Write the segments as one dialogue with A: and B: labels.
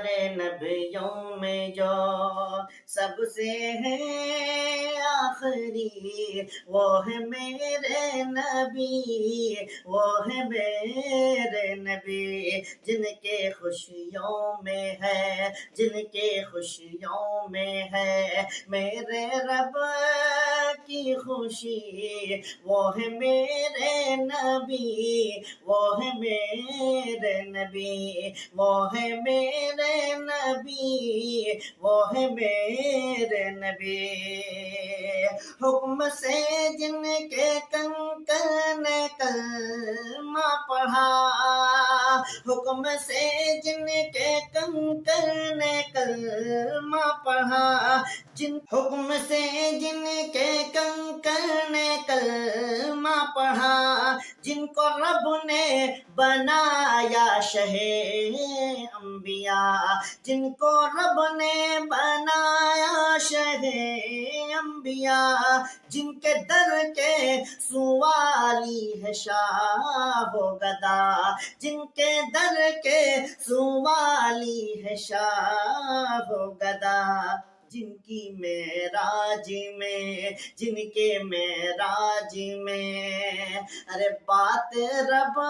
A: سارے نبیوں میں جو سب سے ہے آخری، وہ ہے میرے نبی، وہ ہے میرے نبی، جن کے خوشیوں میں ہے، جن کے خوشیوں میں ہے میرے رب کی خوشی، وہ ہے میرے نبی، وہ ہے میرے نبی، وہ ہے میرے نبی، وہ ہے میرے نبی۔ حکم سے جن کے کنکر نے کلمہ پڑھا، حکم سے جن کے کنکر نے کلمہ پڑھا، حکم سے جن کے کنکر نے کلمہ پڑھا، جن کو رب نے بنایا شہ انبیاء، جن کو رب نے بنایا شہ انبیاء، جن کے در کے سوالی ہے شاہ و گدا، جن کے در کے سوالی ہے شاہ و گدا، جن کی معراج میں، جن کے معراج میں ارے بات رب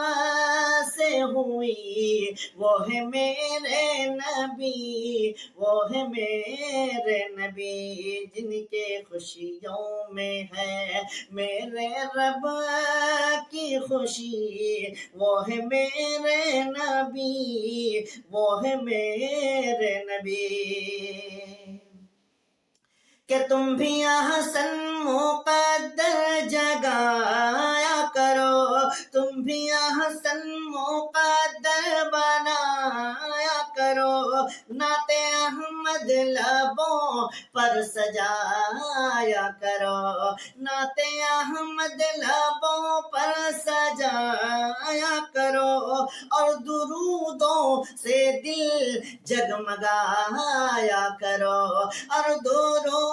A: سے ہوئی، وہ ہے میرے نبی، وہ ہے میرے نبی، جن کے خوشیوں میں ہے میرے رب کی خوشی، وہ ہے میرے نبی، وہ ہے میرے نبی۔ کہ تم بھی احسن مقدر جگایا کرو، تم بھی احسن مقدر بنایا کرو، نعت احمد لبوں پر سجایا کرو، نعت احمد لبوں پر سجایا کرو، اور درودوں سے دل جگمگایا کرو، اور درودوں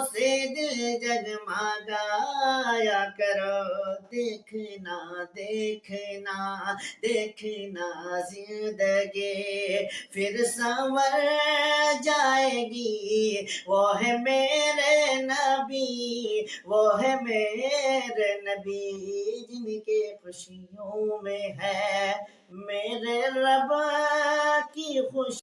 A: سے دل جگمگایا کرو۔ دیکھنا دیکھنا دیکھنا زندگی پھر سنور جائے گی، وہ ہے میرے نبی، وہ ہے میرے نبی، جن کے خوشیوں میں ہے میرے رب کی خوشی۔